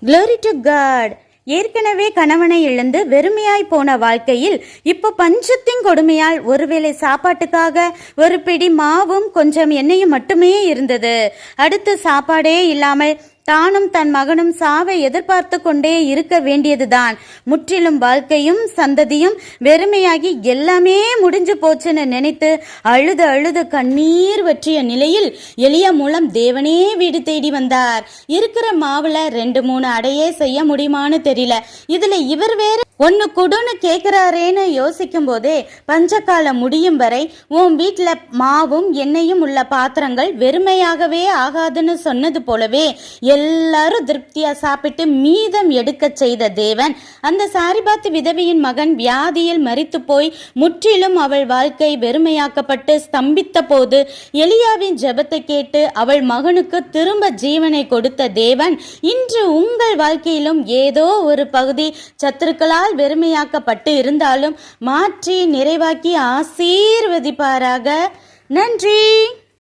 Glory to God. ஏற்கனவே கணவனை இழந்து வெறுமையாய் போன வாழ்க்கையில் இப்போ பஞ்சத்தின் கொடுமையால் ஒருவேளை சாப்பாட்டுக்காக ஒரு பிடி மாவும் கொஞ்சம் எண்ணெயும் மட்டுமே இருந்தது. அடுத்து சாப்பாடே இல்லாமல் தானும் தன் மகனும் சாவை எதிர்பார்த்து கொண்டே இருக்க வேண்டியதுதான். முற்றிலும் வாழ்க்கையும் சந்ததியும் வெறுமையாகி எல்லாமே முடிஞ்சு போச்சுன்னு நினைத்து அழுது அழுது கண்ணீர் வற்றிய நிலையில் எலியா மூலம் தேவனே வீடு தேடி வந்தார். இருக்கிற மாவுல 2-3 அடையே செய்ய முடியுமான்னு தெரியல. இதுல இவர் வேற ஒன்னு குடுன்னு கேட்கிறாரேன்னு யோசிக்கும் போதே பஞ்சகாலம் முடியும் வரை உன் வீட்டுல மாவும் எண்ணெயும் உள்ள பாத்திரங்கள் வெறுமையாகவே ஆகாதுன்னு சொன்னது போலவே எல்லாரும் திருப்தியா சாப்பிட்டு மீதம் எடுக்க செய்த தேவன் அந்த சாரிபாத்து விதவையின் மகன் வியாதியில் மரித்து போய் முற்றிலும் அவள் வாழ்க்கை வெறுமையாக்கப்பட்டு ஸ்தம்பித்த போது எலியாவின் ஜெபத்தை கேட்டு அவள் மகனுக்கு திரும்ப ஜீவனை கொடுத்த தேவன் இன்று உங்கள் வாழ்க்கையிலும் ஏதோ ஒரு பகுதி சத்துருக்களால் வெறுமையாக்கப்பட்டு இருந்தாலும் மாற்றி நிறைவாக்கி ஆசீர்வதிப்பாராக. நன்றி.